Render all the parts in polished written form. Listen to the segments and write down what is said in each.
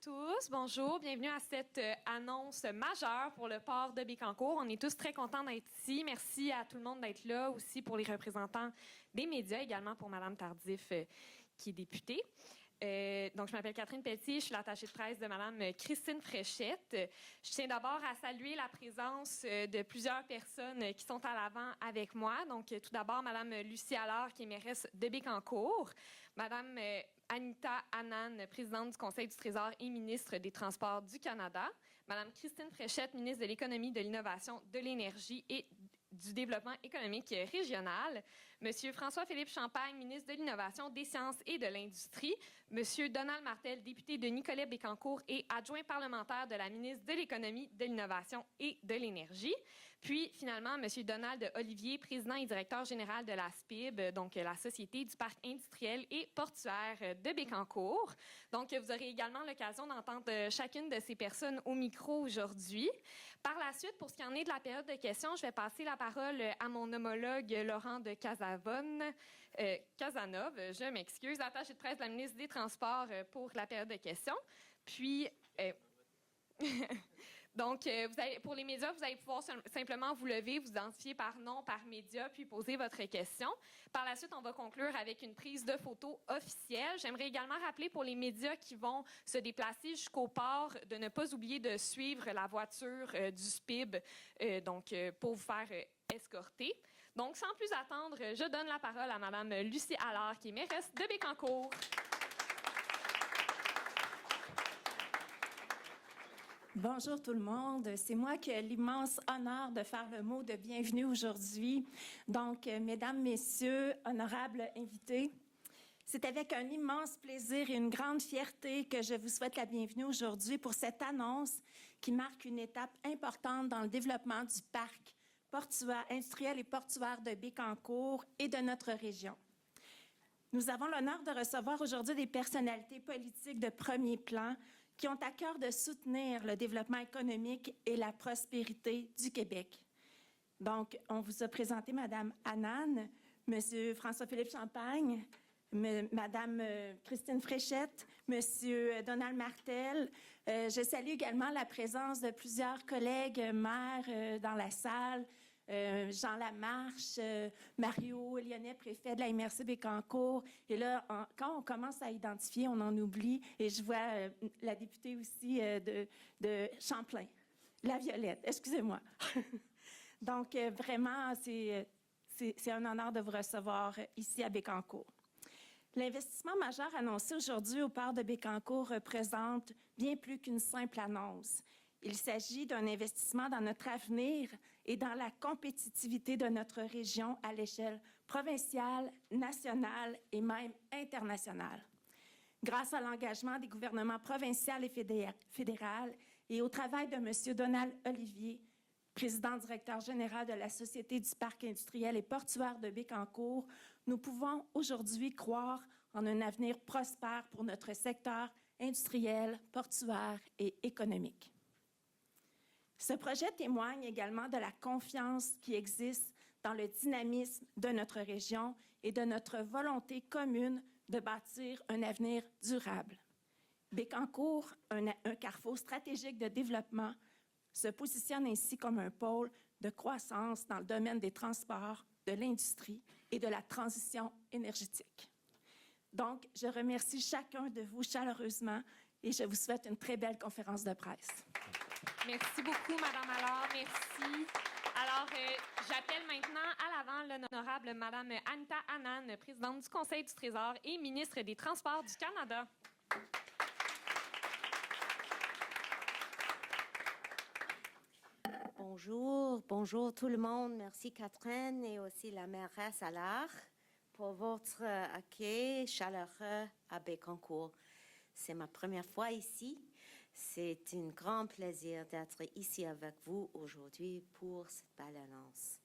tous, bonjour, bienvenue à cette annonce majeure pour le port de Bécancour. On est tous très contents d'être ici. Merci à tout le monde d'être là, aussi pour les représentants des médias, également pour Mme Tardif, qui est députée. Donc, je m'appelle Catherine Pelletier, je suis l'attachée de presse de Mme Christine Fréchette. Je tiens d'abord à saluer la présence de plusieurs personnes qui sont à l'avant avec moi. Donc, tout d'abord, Mme Lucie Allard, qui est mairesse de Bécancour, Mme Anita Anand, présidente du Conseil du Trésor et ministre des Transports du Canada, Mme Christine Fréchette, ministre de l'Économie, de l'Innovation, de l'Énergie et du Développement économique régional, M. François-Philippe Champagne, ministre de l'Innovation, des Sciences et de l'Industrie, M. Donald Martel, député de Nicolet-Bécancour et adjoint parlementaire de la ministre de l'Économie, de l'Innovation et de l'Énergie, puis finalement M. Donald Olivier, président et directeur général de la SPIB, donc la Société du Parc industriel et portuaire de Bécancour. Donc, vous aurez également l'occasion d'entendre chacune de ces personnes au micro aujourd'hui. Par la suite, pour ce qui en est de la période de questions, je vais passer la parole à mon homologue Laurent de Casanove, je m'excuse, attaché de presse de la ministre des Transports pour la période de questions. Puis, donc, pour les médias, vous allez pouvoir simplement vous lever, vous identifier par nom, par média, puis poser votre question. Par la suite, on va conclure avec une prise de photo officielle. J'aimerais également rappeler pour les médias qui vont se déplacer jusqu'au port de ne pas oublier de suivre la voiture du SPIB pour vous faire escorter. Donc, sans plus attendre, je donne la parole à Mme Lucie Allard, qui est mairesse de Bécancour. Bonjour tout le monde. C'est moi qui ai l'immense honneur de faire le mot de bienvenue aujourd'hui. Donc, mesdames, messieurs, honorables invités, c'est avec un immense plaisir et une grande fierté que je vous souhaite la bienvenue aujourd'hui pour cette annonce qui marque une étape importante dans le développement du parc portuaire, industriel et portuaire de Bécancour et de notre région. Nous avons l'honneur de recevoir aujourd'hui des personnalités politiques de premier plan qui ont à cœur de soutenir le développement économique et la prospérité du Québec. Donc, on vous a présenté Mme Anand, M. François-Philippe Champagne, Mme Christine Fréchette, M. Donald Martel. Je salue également la présence de plusieurs collègues maires dans la salle, Jean Lamarche, Mario Lyonnais, préfet de la MRC Bécancour. Et là, quand on commence à identifier, on en oublie. Et je vois la députée aussi de Champlain, la Violette, excusez-moi. Donc, vraiment, c'est un honneur de vous recevoir ici à Bécancour. L'investissement majeur annoncé aujourd'hui au port de Bécancour représente bien plus qu'une simple annonce. Il s'agit d'un investissement dans notre avenir et dans la compétitivité de notre région à l'échelle provinciale, nationale et même internationale. Grâce à l'engagement des gouvernements provincial et fédéral et au travail de M. Donald Olivier, président directeur général de la Société du Parc industriel et portuaire de Bécancour, nous pouvons aujourd'hui croire en un avenir prospère pour notre secteur industriel, portuaire et économique. Ce projet témoigne également de la confiance qui existe dans le dynamisme de notre région et de notre volonté commune de bâtir un avenir durable. Bécancour, un carrefour stratégique de développement, se positionne ainsi comme un pôle de croissance dans le domaine des transports, de l'industrie et de la transition énergétique. Donc, je remercie chacun de vous chaleureusement et je vous souhaite une très belle conférence de presse. Merci beaucoup, Mme Allard. Merci. Alors, j'appelle maintenant à l'avant l'honorable Mme Anita Anand, présidente du Conseil du Trésor et ministre des Transports du Canada. Bonjour tout le monde. Merci Catherine et aussi la mairesse Allard pour votre accueil chaleureux à Bécancour. C'est ma première fois ici. C'est un grand plaisir d'être ici avec vous aujourd'hui pour cette belle annonce.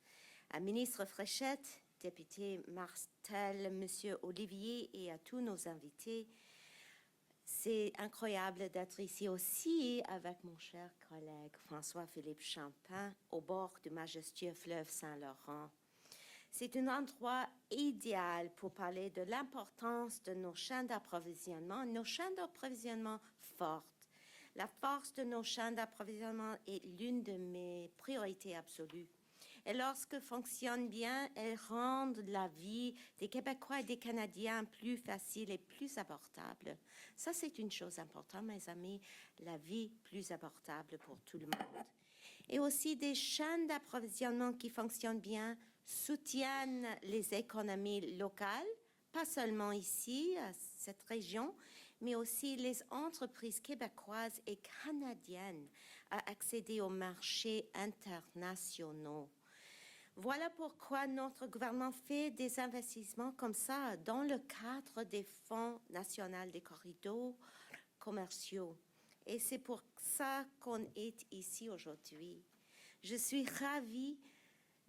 À ministre Fréchette, député Martel, Monsieur Olivier et à tous nos invités, c'est incroyable d'être ici aussi avec mon cher collègue François-Philippe Champagne au bord du majestueux fleuve Saint-Laurent. C'est un endroit idéal pour parler de l'importance de nos chaînes d'approvisionnement fortes La force de nos chaînes d'approvisionnement est l'une de mes priorités absolues. Et lorsque fonctionne bien, elles rendent la vie des Québécois et des Canadiens plus facile et plus abordable. Ça, c'est une chose importante, mes amis, la vie plus abordable pour tout le monde. Et aussi des chaînes d'approvisionnement qui fonctionnent bien soutiennent les économies locales, pas seulement ici, à cette région, mais aussi les entreprises québécoises et canadiennes à accéder aux marchés internationaux. Voilà pourquoi notre gouvernement fait des investissements comme ça dans le cadre des Fonds nationaux des corridors commerciaux. Et c'est pour ça qu'on est ici aujourd'hui. Je suis ravie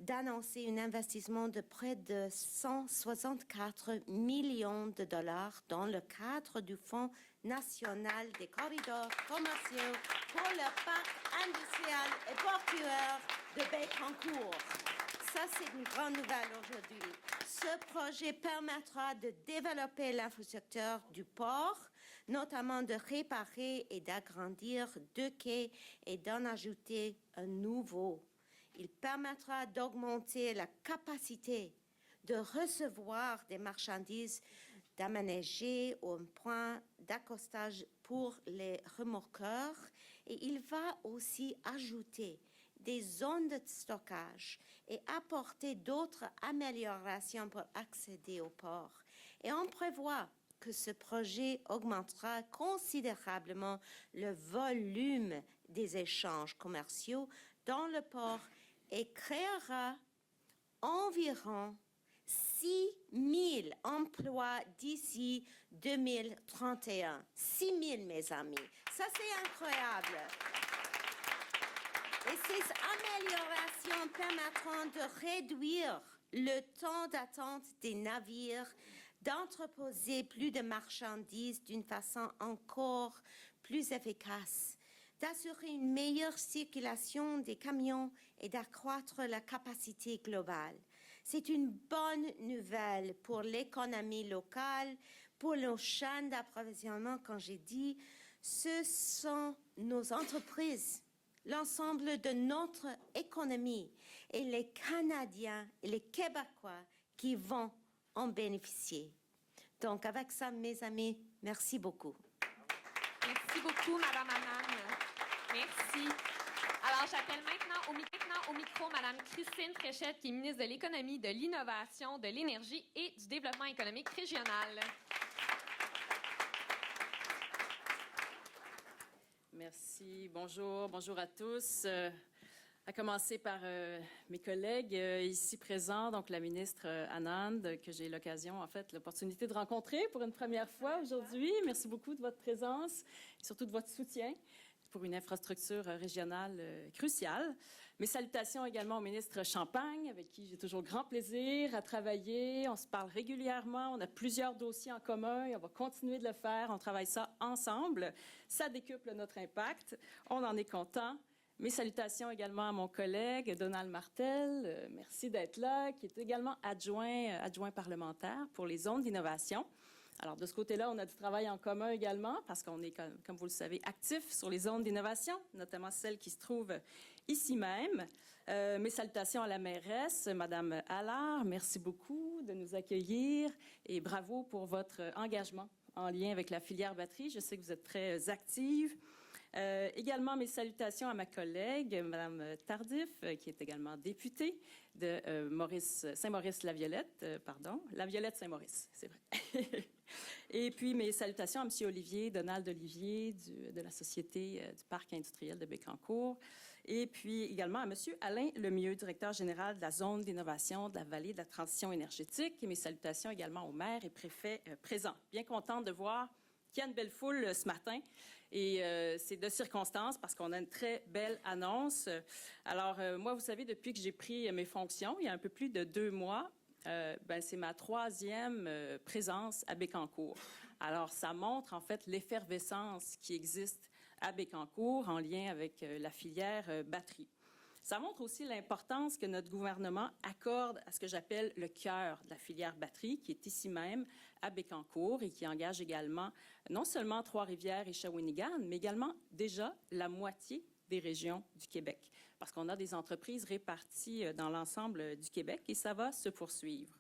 d'annoncer un investissement de près de 164 millions de dollars dans le cadre du Fonds national des corridors commerciaux pour le parc industriel et portuaire de Bécancour. Ça, c'est une grande nouvelle aujourd'hui. Ce projet permettra de développer l'infrastructure du port, notamment de réparer et d'agrandir 2 quais et d'en ajouter un nouveau. Il permettra d'augmenter la capacité de recevoir des marchandises, d'aménager un point d'accostage pour les remorqueurs et il va aussi ajouter des zones de stockage et apporter d'autres améliorations pour accéder au port. Et on prévoit que ce projet augmentera considérablement le volume des échanges commerciaux dans le port et créera environ 6 000 emplois d'ici 2031. 6 000, mes amis. Ça, c'est incroyable. Et ces améliorations permettront de réduire le temps d'attente des navires, d'entreposer plus de marchandises d'une façon encore plus efficace, d'assurer une meilleure circulation des camions et d'accroître la capacité globale. C'est une bonne nouvelle pour l'économie locale, pour nos chaînes d'approvisionnement, comme j'ai dit. Ce sont nos entreprises, l'ensemble de notre économie et les Canadiens et les Québécois qui vont en bénéficier. Donc, avec ça, mes amis, merci beaucoup. Merci beaucoup, Madame Annan. Merci. Alors, j'appelle maintenant au micro Madame Christine Fréchette, qui est ministre de l'Économie, de l'Innovation, de l'Énergie et du Développement économique régional. Merci. Bonjour à tous. À commencer par mes collègues ici présents, donc la ministre Anand, que j'ai l'opportunité de rencontrer pour une première fois aujourd'hui. Merci beaucoup de votre présence et surtout de votre soutien pour une infrastructure régionale cruciale. Mes salutations également au ministre Champagne, avec qui j'ai toujours grand plaisir à travailler. On se parle régulièrement, on a plusieurs dossiers en commun et on va continuer de le faire. On travaille ça ensemble. Ça décuple notre impact. On en est content. Mes salutations également à mon collègue Donald Martel. Merci d'être là, qui est également adjoint parlementaire pour les zones d'innovation. Alors, de ce côté-là, on a du travail en commun également parce qu'on est, comme vous le savez, actifs sur les zones d'innovation, notamment celles qui se trouvent ici même. Mes salutations à la mairesse, Madame Allard. Merci beaucoup de nous accueillir et bravo pour votre engagement en lien avec la filière batterie. Je sais que vous êtes très active. Également, mes salutations à ma collègue, Madame Tardif, qui est également députée de Saint-Maurice-la-Violette, la Violette-Saint-Maurice, c'est vrai. Et puis, mes salutations à M. Olivier, Donald Olivier, de la Société du Parc industriel de Bécancour. Et puis également à M. Alain Lemieux, directeur général de la zone d'innovation de la vallée de la transition énergétique. Et mes salutations également aux maires et préfets présents. Bien contente de voir qu'il y a une belle foule ce matin. Et c'est de circonstance parce qu'on a une très belle annonce. Alors, moi, vous savez, depuis que j'ai pris mes fonctions, il y a un peu plus de 2 mois, c'est ma 3e présence à Bécancour. Alors, ça montre en fait l'effervescence qui existe à Bécancour en lien avec la filière batterie. Ça montre aussi l'importance que notre gouvernement accorde à ce que j'appelle le cœur de la filière batterie, qui est ici même à Bécancour et qui engage également non seulement Trois-Rivières et Shawinigan, mais également déjà la moitié des régions du Québec, parce qu'on a des entreprises réparties dans l'ensemble du Québec et ça va se poursuivre.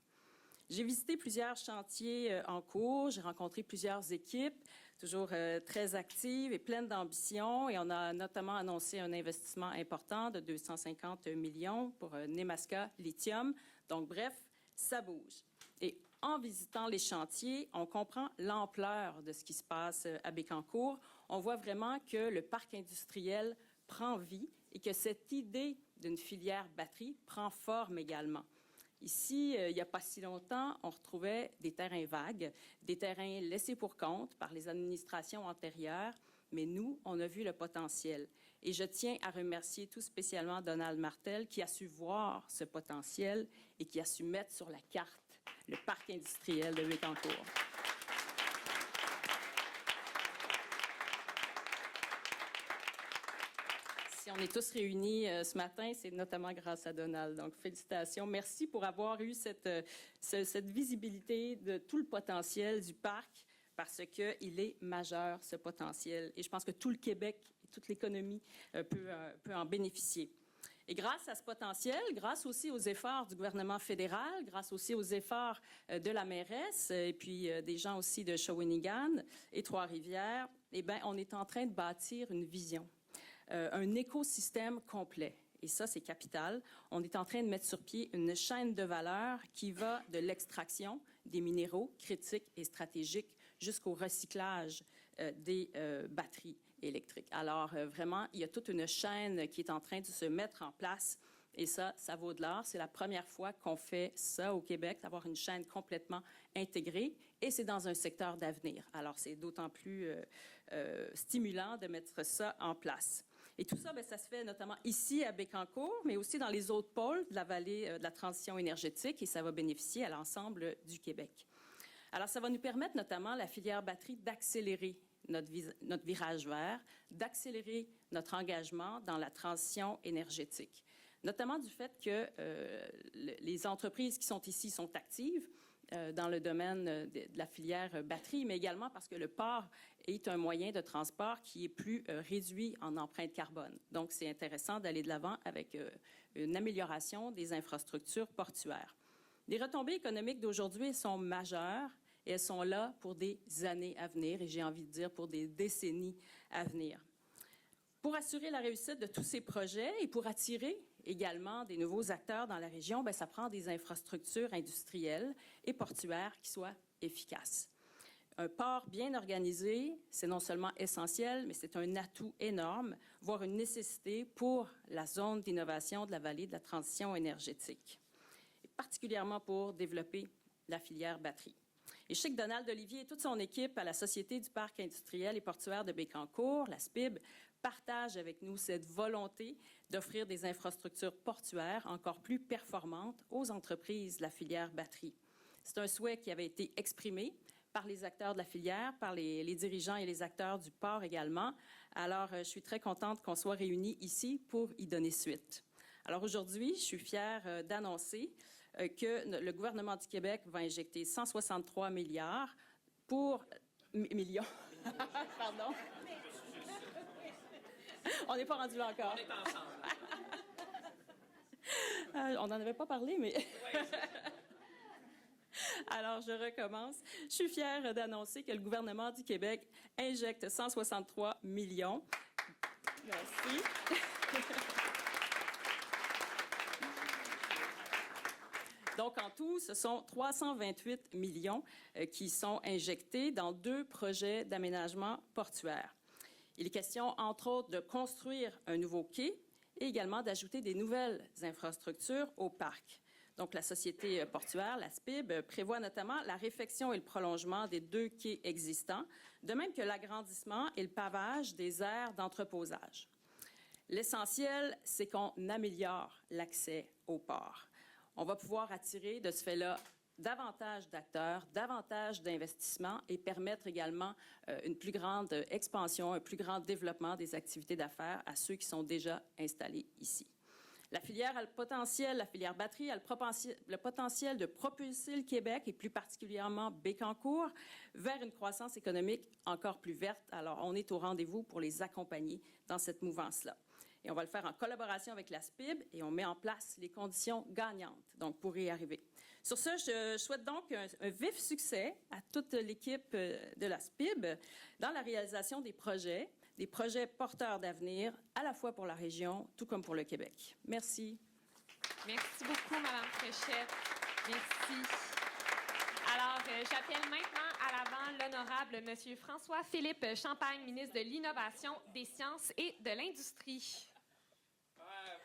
J'ai visité plusieurs chantiers en cours, j'ai rencontré plusieurs équipes, toujours très actives et pleines d'ambition, et on a notamment annoncé un investissement important de 250 millions pour Nemaska Lithium. Donc, bref, ça bouge. Et en visitant les chantiers, on comprend l'ampleur de ce qui se passe à Bécancour. On voit vraiment que le parc industriel prend vie et que cette idée d'une filière batterie prend forme également. Ici, il n'y a pas si longtemps, on retrouvait des terrains vagues, des terrains laissés pour compte par les administrations antérieures, mais nous, on a vu le potentiel. Et je tiens à remercier tout spécialement Donald Martel qui a su voir ce potentiel et qui a su mettre sur la carte le parc industriel de Bécancour. Si on est tous réunis ce matin, c'est notamment grâce à Donald. Donc, félicitations. Merci pour avoir eu cette visibilité de tout le potentiel du parc, parce qu'il est majeur, ce potentiel. Et je pense que tout le Québec et toute l'économie peut en bénéficier. Et grâce à ce potentiel, grâce aussi aux efforts du gouvernement fédéral, grâce aussi aux efforts de la mairesse et puis des gens aussi de Shawinigan et Trois-Rivières, eh bien, on est en train de bâtir une vision. Un écosystème complet. Et ça, c'est capital. On est en train de mettre sur pied une chaîne de valeur qui va de l'extraction des minéraux critiques et stratégiques jusqu'au recyclage des batteries électriques. Alors, vraiment, il y a toute une chaîne qui est en train de se mettre en place. Et ça vaut de l'or. C'est la première fois qu'on fait ça au Québec, d'avoir une chaîne complètement intégrée. Et c'est dans un secteur d'avenir. Alors, c'est d'autant plus stimulant de mettre ça en place. Et tout ça, bien, ça se fait notamment ici à Bécancour, mais aussi dans les autres pôles de la vallée de la transition énergétique, et ça va bénéficier à l'ensemble du Québec. Alors, ça va nous permettre notamment, la filière batterie, d'accélérer notre virage vert, d'accélérer notre engagement dans la transition énergétique, notamment du fait que les entreprises qui sont ici sont actives dans le domaine de la filière batterie, mais également parce que le port est un moyen de transport qui est plus réduit en empreinte carbone. Donc, c'est intéressant d'aller de l'avant avec une amélioration des infrastructures portuaires. Les retombées économiques d'aujourd'hui sont majeures et elles sont là pour des années à venir, et j'ai envie de dire pour des décennies à venir. Pour assurer la réussite de tous ces projets et pour attirer également des nouveaux acteurs dans la région, bien, ça prend des infrastructures industrielles et portuaires qui soient efficaces. Un port bien organisé, c'est non seulement essentiel, mais c'est un atout énorme, voire une nécessité pour la zone d'innovation de la vallée de la transition énergétique, et particulièrement pour développer la filière batterie. Et je sais que Donald Olivier et toute son équipe à la Société du parc industriel et portuaire de Bécancour, la SPIB, partagent avec nous cette volonté d'offrir des infrastructures portuaires encore plus performantes aux entreprises de la filière batterie. C'est un souhait qui avait été exprimé par les acteurs de la filière, par les dirigeants et les acteurs du port également. Alors, je suis très contente qu'on soit réunis ici pour y donner suite. Alors aujourd'hui, je suis fière d'annoncer que le gouvernement du Québec va injecter 163 milliards pour... millions. Pardon. On n'est pas rendu là encore. On est ensemble. On n'en avait pas parlé, mais... Alors, je recommence. Je suis fière d'annoncer que le gouvernement du Québec injecte 163 millions. Merci. Donc, en tout, ce sont 328 millions qui sont injectés dans 2 projets d'aménagement portuaire. Il est question, entre autres, de construire un nouveau quai et également d'ajouter des nouvelles infrastructures au parc. Donc, la Société portuaire, la SPIB, prévoit notamment la réfection et le prolongement des 2 quais existants, de même que l'agrandissement et le pavage des aires d'entreposage. L'essentiel, c'est qu'on améliore l'accès au port. On va pouvoir attirer de ce fait-là davantage d'acteurs, davantage d'investissements et permettre également une plus grande expansion, un plus grand développement des activités d'affaires à ceux qui sont déjà installés ici. La filière a le potentiel, la filière batterie a le potentiel de propulser le Québec, et plus particulièrement Bécancour, vers une croissance économique encore plus verte. Alors, on est au rendez-vous pour les accompagner dans cette mouvance-là. Et on va le faire en collaboration avec la SPIB et on met en place les conditions gagnantes donc, pour y arriver. Sur ce, je souhaite donc un vif succès à toute l'équipe de la SPIB dans la réalisation des projets porteurs d'avenir, à la fois pour la région, tout comme pour le Québec. Merci. Merci beaucoup, Mme Fréchette. Merci. Alors, j'appelle maintenant à l'avant l'honorable M. François-Philippe Champagne, ministre de l'Innovation, des Sciences et de l'Industrie.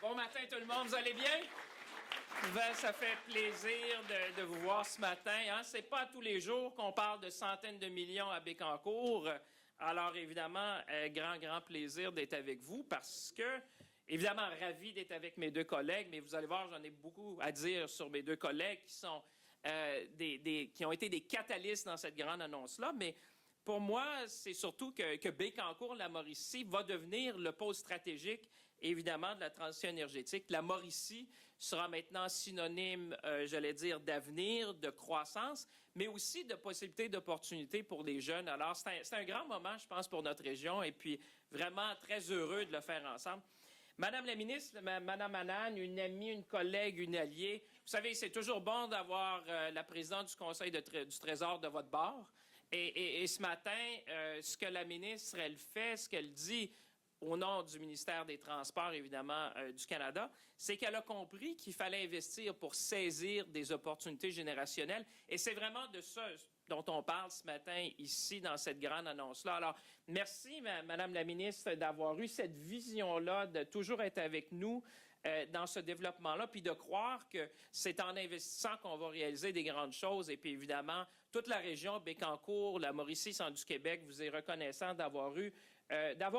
Bon matin tout le monde, vous allez bien? Ça fait plaisir de vous voir ce matin. Hein? Ce n'est pas tous les jours qu'on parle de centaines de millions à Bécancour. Alors évidemment, grand plaisir d'être avec vous parce que, évidemment, ravi d'être avec mes deux collègues, mais vous allez voir, j'en ai beaucoup à dire sur mes deux collègues qui sont qui ont été des catalystes dans cette grande annonce-là. Mais pour moi, c'est surtout que Bécancour, la Mauricie, va devenir le pôle stratégique, évidemment, de la transition énergétique. La Mauricie sera maintenant synonyme, j'allais dire, d'avenir, de croissance, mais aussi de possibilités d'opportunités pour les jeunes. Alors, c'est un grand moment, je pense, pour notre région, et puis vraiment très heureux de le faire ensemble. Madame la ministre, Madame Anand, une amie, une collègue, une alliée, vous savez, c'est toujours bon d'avoir la présidente du Conseil du Trésor de votre bord. Et ce matin, ce que la ministre, elle fait, ce qu'elle dit au nom du ministère des Transports, évidemment, du Canada, c'est qu'elle a compris qu'il fallait investir pour saisir des opportunités générationnelles. Et c'est vraiment de ça dont on parle ce matin ici dans cette grande annonce-là. Alors, merci, Madame la ministre, d'avoir eu cette vision-là, de toujours être avec nous dans ce développement-là, puis de croire que c'est en investissant qu'on va réaliser des grandes choses. Et puis, évidemment, toute la région, Bécancour, la Mauricie, centre du Québec, vous est reconnaissant d'avoir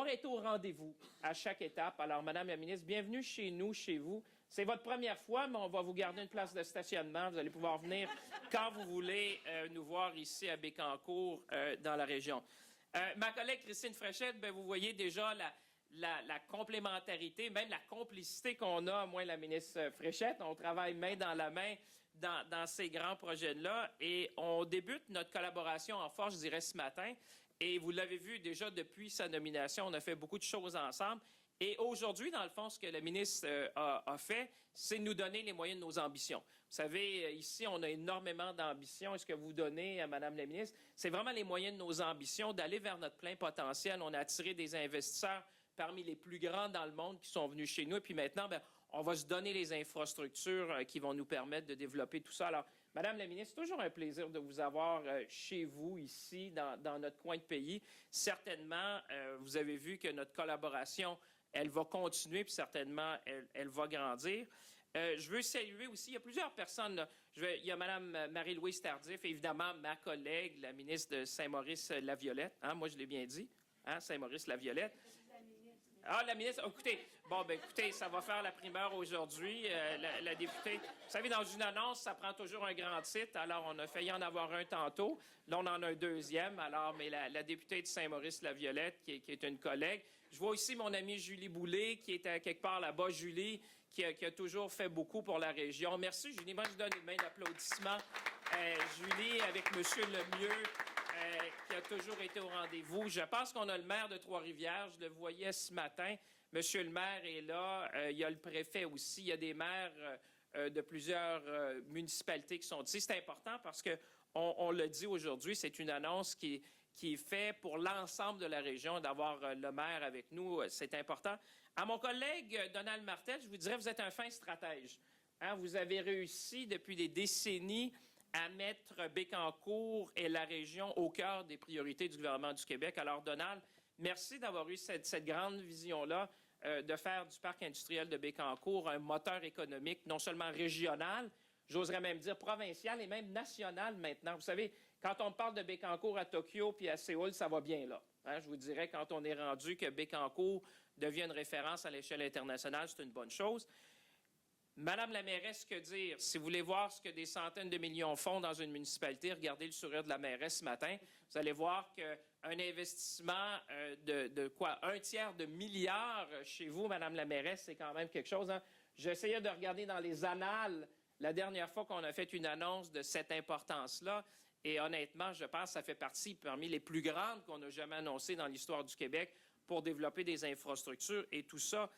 été au rendez-vous à chaque étape. Alors, Madame la ministre, bienvenue chez nous, chez vous. C'est votre première fois, mais on va vous garder une place de stationnement. Vous allez pouvoir venir quand vous voulez nous voir ici à Bécancour, dans la région. Ma collègue Christine Fréchette, vous voyez déjà la complémentarité, même la complicité qu'on a, moi et la ministre Fréchette. On travaille main dans la main dans ces grands projets-là et on débute notre collaboration en force, je dirais, ce matin. Et vous l'avez vu déjà depuis sa nomination, on a fait beaucoup de choses ensemble. Et aujourd'hui, dans le fond, ce que la ministre a fait, c'est nous donner les moyens de nos ambitions. Vous savez, ici, on a énormément d'ambitions. Et ce que vous donnez à Mme la ministre, c'est vraiment les moyens de nos ambitions, d'aller vers notre plein potentiel. On a attiré des investisseurs parmi les plus grands dans le monde qui sont venus chez nous. Et puis maintenant, on va se donner les infrastructures qui vont nous permettre de développer tout ça. Alors, Madame la ministre, c'est toujours un plaisir de vous avoir chez vous, ici, dans notre coin de pays. Certainement, vous avez vu que notre collaboration, elle va continuer, puis certainement, elle va grandir. Je veux saluer aussi, il y a plusieurs personnes. Là. Il y a Mme Marie-Louise Tardif, évidemment, ma collègue, la ministre de Saint-Maurice-Laviolette. Hein, moi, je l'ai bien dit, hein, Saint-Maurice-Laviolette. Ah, la ministre, écoutez, écoutez, ça va faire la primeur aujourd'hui, la députée. Vous savez, dans une annonce, ça prend toujours un grand titre. Alors, on a failli en avoir un tantôt. Là, on en a un deuxième. Alors, mais la députée de Saint-Maurice-Laviolette, qui est une collègue. Je vois aussi mon amie Julie Boulay, qui est quelque part là-bas. Julie, qui a toujours fait beaucoup pour la région. Merci, Julie. Moi, je donne une main d'applaudissement. Julie, avec M. Lemieux, qui a toujours été au rendez-vous. Je pense qu'on a le maire de Trois-Rivières. Je le voyais ce matin. Monsieur le maire est là. Il y a le préfet aussi. Il y a des maires de plusieurs municipalités qui sont ici. C'est important parce qu'on le dit aujourd'hui, c'est une annonce qui est faite pour l'ensemble de la région. D'avoir le maire avec nous, c'est important. À mon collègue Donald Martel, je vous dirais, vous êtes un fin stratège. Hein, vous avez réussi depuis des décennies à mettre Bécancour et la région au cœur des priorités du gouvernement du Québec. Alors, Donald, merci d'avoir eu cette grande vision-là de faire du parc industriel de Bécancour un moteur économique, non seulement régional, j'oserais même dire provincial et même national maintenant. Vous savez, quand on parle de Bécancour à Tokyo puis à Séoul, ça va bien là. Hein, je vous dirais, quand on est rendu que Bécancour devient une référence à l'échelle internationale, c'est une bonne chose. Madame la mairesse, que dire? Si vous voulez voir ce que des centaines de millions font dans une municipalité, regardez le sourire de la mairesse ce matin. Vous allez voir qu'un investissement de quoi? 1/3 milliard chez vous, Madame la mairesse, c'est quand même quelque chose. Hein? J'essayais de regarder dans les annales la dernière fois qu'on a fait une annonce de cette importance-là. Et honnêtement, je pense que ça fait partie parmi les plus grandes qu'on a jamais annoncées dans l'histoire du Québec pour développer des infrastructures. Et tout ça,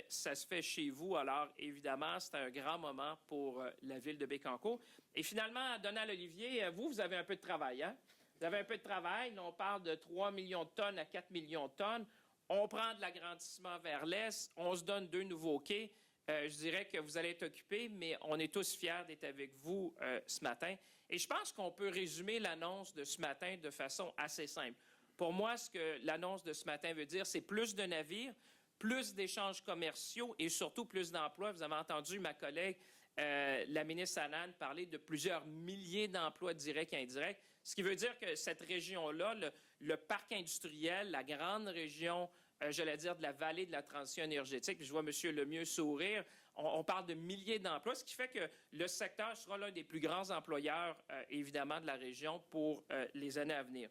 ça se fait chez vous. Alors, évidemment, c'est un grand moment pour la ville de Bécancour. Et finalement, Donald Olivier, vous avez un peu de travail, hein? Vous avez un peu de travail. Là, on parle de 3 millions de tonnes à 4 millions de tonnes. On prend de l'agrandissement vers l'est. On se donne 2 nouveaux quais. Je dirais que vous allez être occupés, mais on est tous fiers d'être avec vous ce matin. Et je pense qu'on peut résumer l'annonce de ce matin de façon assez simple. Pour moi, ce que l'annonce de ce matin veut dire, c'est plus de navires, plus d'échanges commerciaux et surtout plus d'emplois. Vous avez entendu ma collègue, la ministre Anand, parler de plusieurs milliers d'emplois directs et indirects, ce qui veut dire que cette région-là, le parc industriel, la grande région, j'allais dire, de la vallée de la transition énergétique, puis je vois M. Lemieux sourire, on parle de milliers d'emplois, ce qui fait que le secteur sera l'un des plus grands employeurs, évidemment, de la région pour les années à venir.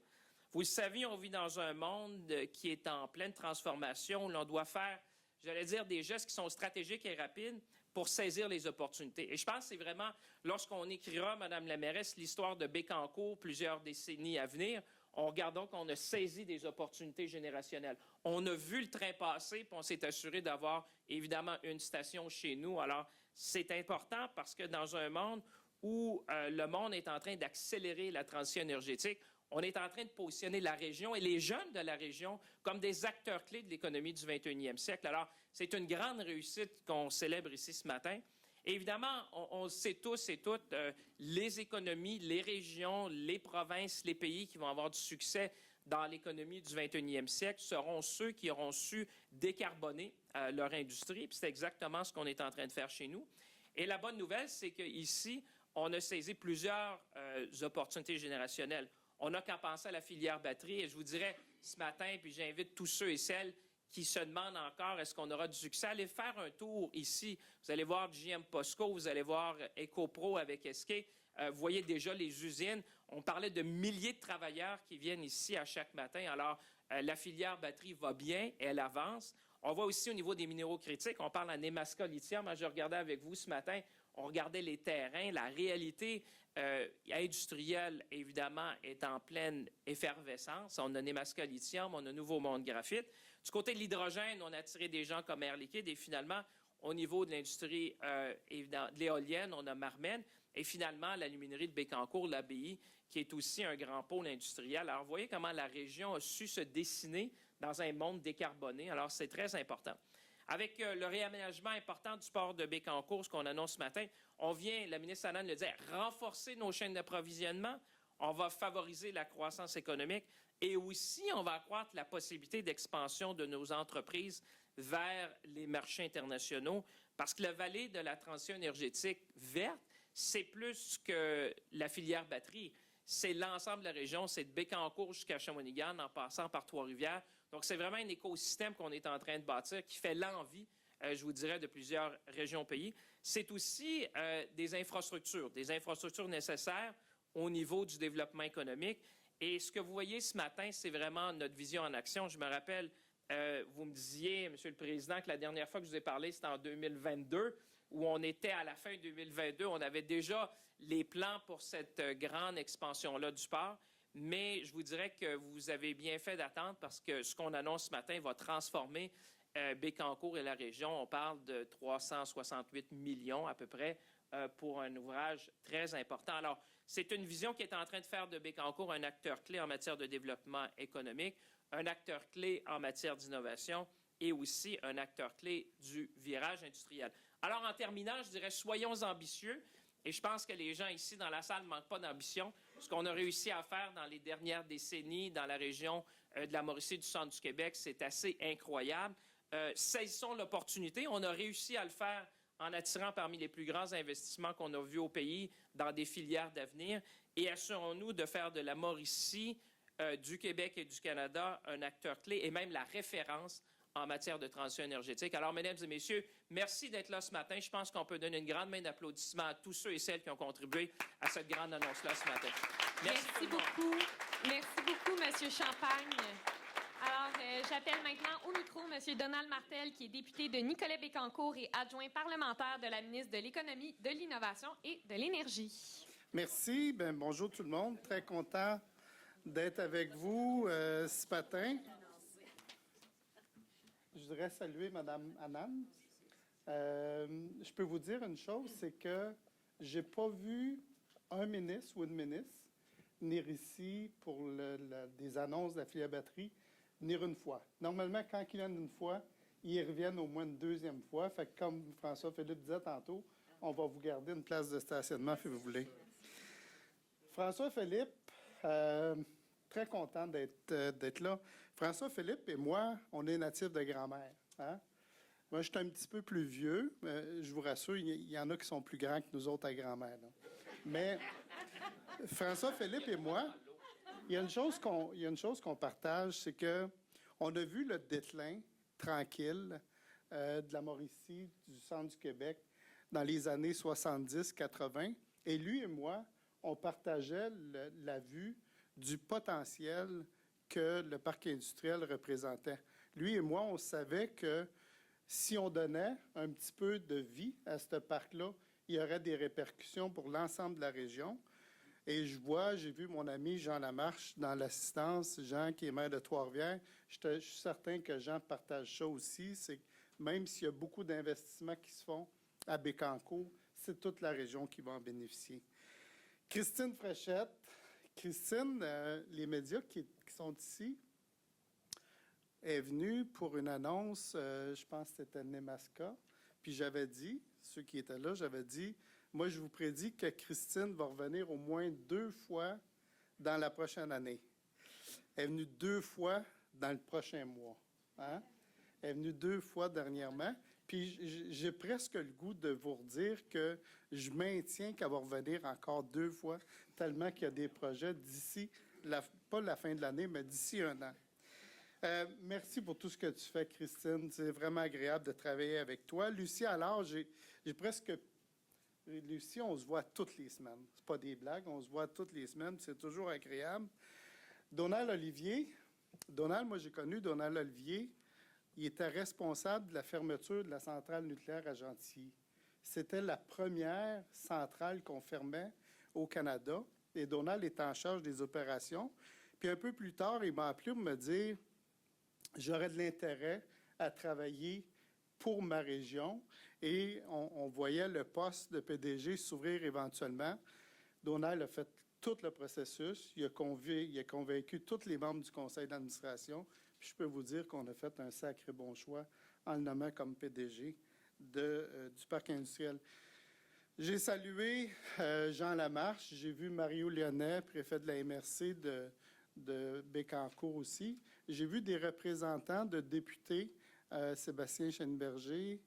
Vous le savez, on vit dans un monde qui est en pleine transformation. Où l'on doit faire, j'allais dire, des gestes qui sont stratégiques et rapides pour saisir les opportunités. Et je pense que c'est vraiment, lorsqu'on écrira, Madame la mairesse, l'histoire de Bécancour plusieurs décennies à venir, on regardera qu'on a saisi des opportunités générationnelles. On a vu le train passer, puis on s'est assuré d'avoir, évidemment, une station chez nous. Alors, c'est important parce que dans un monde où le monde est en train d'accélérer la transition énergétique, on est en train de positionner la région et les jeunes de la région comme des acteurs clés de l'économie du 21e siècle. Alors, c'est une grande réussite qu'on célèbre ici ce matin. Et évidemment, on sait tous et toutes, les économies, les régions, les provinces, les pays qui vont avoir du succès dans l'économie du 21e siècle seront ceux qui auront su décarboner leur industrie. Puis c'est exactement ce qu'on est en train de faire chez nous. Et la bonne nouvelle, c'est qu'ici, on a saisi plusieurs opportunités générationnelles. On n'a qu'à penser à la filière batterie. Et je vous dirais ce matin, puis j'invite tous ceux et celles qui se demandent encore est-ce qu'on aura du succès, allez faire un tour ici. Vous allez voir GM POSCO, vous allez voir EcoPro avec SK. Vous voyez déjà les usines. On parlait de milliers de travailleurs qui viennent ici à chaque matin. Alors, la filière batterie va bien, elle avance. On voit aussi au niveau des minéraux critiques, on parle en Nemaska lithium. Moi, je regardais avec vous ce matin, on regardait les terrains, la réalité industrielle, évidemment, est en pleine effervescence. On a Nemaska lithium, on a Nouveau Monde graphite. Du côté de l'hydrogène, on a attiré des gens comme Air Liquide et finalement, au niveau de l'industrie de l'éolienne, on a Marmen et finalement, l'aluminerie de Bécancour, l'ABI, qui est aussi un grand pôle industriel. Alors, vous voyez comment la région a su se dessiner dans un monde décarboné. Alors, c'est très important. Avec le réaménagement important du port de Bécancour, ce qu'on annonce ce matin, on vient, la ministre Anand le dit, renforcer nos chaînes d'approvisionnement. On va favoriser la croissance économique et aussi, on va accroître la possibilité d'expansion de nos entreprises vers les marchés internationaux parce que la vallée de la transition énergétique verte, c'est plus que la filière batterie. C'est l'ensemble de la région, c'est de Bécancour jusqu'à Shawinigan en passant par Trois-Rivières. Donc, c'est vraiment un écosystème qu'on est en train de bâtir qui fait l'envie, je vous dirais, de plusieurs régions pays. C'est aussi des infrastructures nécessaires au niveau du développement économique. Et ce que vous voyez ce matin, c'est vraiment notre vision en action. Je me rappelle, vous me disiez, Monsieur le Président, que la dernière fois que je vous ai parlé, c'était en 2022, où on était à la fin 2022. On avait déjà les plans pour cette grande expansion-là du port. Mais je vous dirais que vous avez bien fait d'attendre parce que ce qu'on annonce ce matin va transformer Bécancour et la région. On parle de 368 millions à peu près pour un ouvrage très important. Alors, c'est une vision qui est en train de faire de Bécancour un acteur clé en matière de développement économique, un acteur clé en matière d'innovation et aussi un acteur clé du virage industriel. Alors, en terminant, je dirais, soyons ambitieux. Et je pense que les gens ici dans la salle ne manquent pas d'ambition. Ce qu'on a réussi à faire dans les dernières décennies dans la région de la Mauricie du centre du Québec, c'est assez incroyable. Saisissons l'opportunité. On a réussi à le faire en attirant parmi les plus grands investissements qu'on a vus au pays dans des filières d'avenir. Et assurons-nous de faire de la Mauricie, du Québec et du Canada un acteur clé et même la référence en matière de transition énergétique. Alors, mesdames et messieurs, merci d'être là ce matin. Je pense qu'on peut donner une grande main d'applaudissement à tous ceux et celles qui ont contribué à cette grande annonce-là ce matin. Merci beaucoup. Merci beaucoup, M. Champagne. Alors, j'appelle maintenant au micro M. Donald Martel, qui est député de Nicolet-Bécancour et adjoint parlementaire de la ministre de l'Économie, de l'Innovation et de l'Énergie. Merci. Bonjour tout le monde. Très content d'être avec vous ce matin. Je voudrais saluer Mme Anand. Je peux vous dire une chose, c'est que je n'ai pas vu un ministre ou une ministre venir ici pour des annonces de la filière batterie, venir une fois. Normalement, quand ils viennent une fois, ils reviennent au moins une deuxième fois. Fait que comme François-Philippe disait tantôt, on va vous garder une place de stationnement si vous voulez. François-Philippe, très content d'être là. François-Philippe et moi, on est natifs de grand-mère. Hein? Moi, je suis un petit peu plus vieux. Mais je vous rassure, il y en a qui sont plus grands que nous autres à grand-mère. Mais François-Philippe et moi, il y a une chose qu'on partage, c'est que on a vu le déclin tranquille de la Mauricie, du centre du Québec, dans les années 70-80. Et lui et moi, on partageait la vue du potentiel que le parc industriel représentait. Lui et moi, on savait que si on donnait un petit peu de vie à ce parc-là, il y aurait des répercussions pour l'ensemble de la région. Et j'ai vu mon ami Jean Lamarche dans l'assistance, Jean qui est maire de Trois-Rivières. Je suis certain que Jean partage ça aussi. C'est que même s'il y a beaucoup d'investissements qui se font à Bécancour, c'est toute la région qui va en bénéficier. Christine Fréchette. Christine, les médias qui sont ici, est venue pour une annonce, je pense que c'était Nemaska, puis j'avais dit, ceux qui étaient là, j'avais dit, moi je vous prédis que Christine va revenir au moins 2 fois dans la prochaine année. Elle est venue 2 fois dans le prochain mois. Hein? Elle est venue 2 fois dernièrement. Puis j'ai presque le goût de vous redire que je maintiens qu'elle va revenir encore 2 fois, tellement qu'il y a des projets d'ici, pas la fin de l'année, mais d'ici 1 an. Merci pour tout ce que tu fais, Christine. C'est vraiment agréable de travailler avec toi. Lucie, alors, j'ai presque... Lucie, on se voit toutes les semaines. C'est pas des blagues, on se voit toutes les semaines. C'est toujours agréable. Donald Olivier. Donald, moi, j'ai connu Donald Olivier. Il était responsable de la fermeture de la centrale nucléaire à Gentilly. C'était la première centrale qu'on fermait au Canada. Et Donald était en charge des opérations. Puis un peu plus tard, il m'a appelé pour me dire « J'aurais de l'intérêt à travailler pour ma région. » Et on voyait le poste de PDG s'ouvrir éventuellement. Donald a fait tout le processus. Il a convaincu tous les membres du conseil d'administration. Puis je peux vous dire qu'on a fait un sacré bon choix en le nommant comme PDG du parc industriel. J'ai salué Jean Lamarche. J'ai vu Mario Lyonnais, préfet de la MRC de Bécancour aussi. J'ai vu des représentants de députés, Sébastien Chenberger,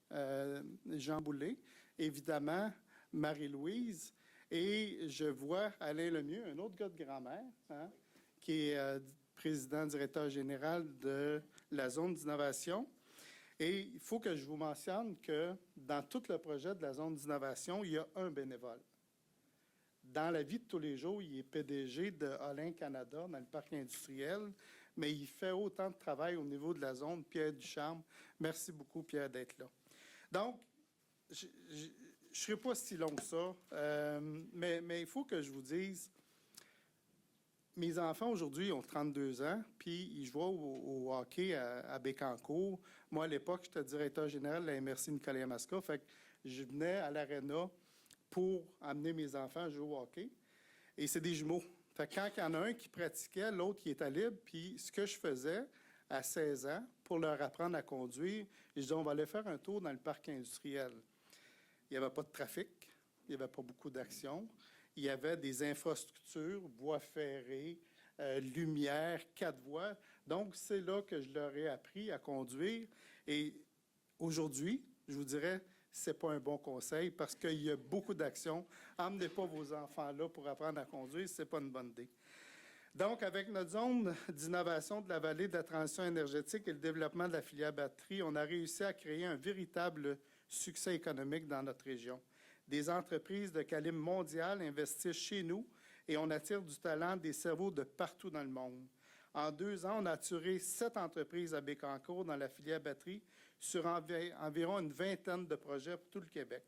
Jean Boulay, évidemment Marie-Louise. Et je vois Alain Lemieux, un autre gars de grand-mère, hein, qui est président directeur général de la zone d'innovation. Et il faut que je vous mentionne que dans tout le projet de la zone d'innovation, il y a un bénévole. Dans la vie de tous les jours, il est PDG de Olin Canada, dans le parc industriel, mais il fait autant de travail au niveau de la zone. Pierre Ducharme, merci beaucoup, Pierre, d'être là. Donc, je ne serai pas si long que ça, mais il faut que je vous dise, mes enfants, aujourd'hui, ont 32 ans, puis ils jouent au hockey à Bécancour. Moi, à l'époque, j'étais directeur général de la MRC Nicolet-Masca, fait que je venais à l'aréna pour amener mes enfants à jouer au hockey. Et c'est des jumeaux. Fait que quand il y en a un qui pratiquait, l'autre qui était libre, puis ce que je faisais à 16 ans, pour leur apprendre à conduire, je disais, on va aller faire un tour dans le parc industriel. Il n'y avait pas de trafic, il n'y avait pas beaucoup d'action. Il y avait des infrastructures, voies ferrées, lumière, 4 voies. Donc, c'est là que je leur ai appris à conduire. Et aujourd'hui, je vous dirais, ce n'est pas un bon conseil parce qu'il y a beaucoup d'actions. Emmenez pas vos enfants là pour apprendre à conduire, ce n'est pas une bonne idée. Donc, avec notre zone d'innovation de la vallée de la transition énergétique et le développement de la filière batterie, on a réussi à créer un véritable succès économique dans notre région. Des entreprises de calibre mondial investissent chez nous et on attire du talent, des cerveaux de partout dans le monde. En 2 ans, on a attiré 7 entreprises à Bécancour dans la filière batterie sur environ une vingtaine de projets pour tout le Québec.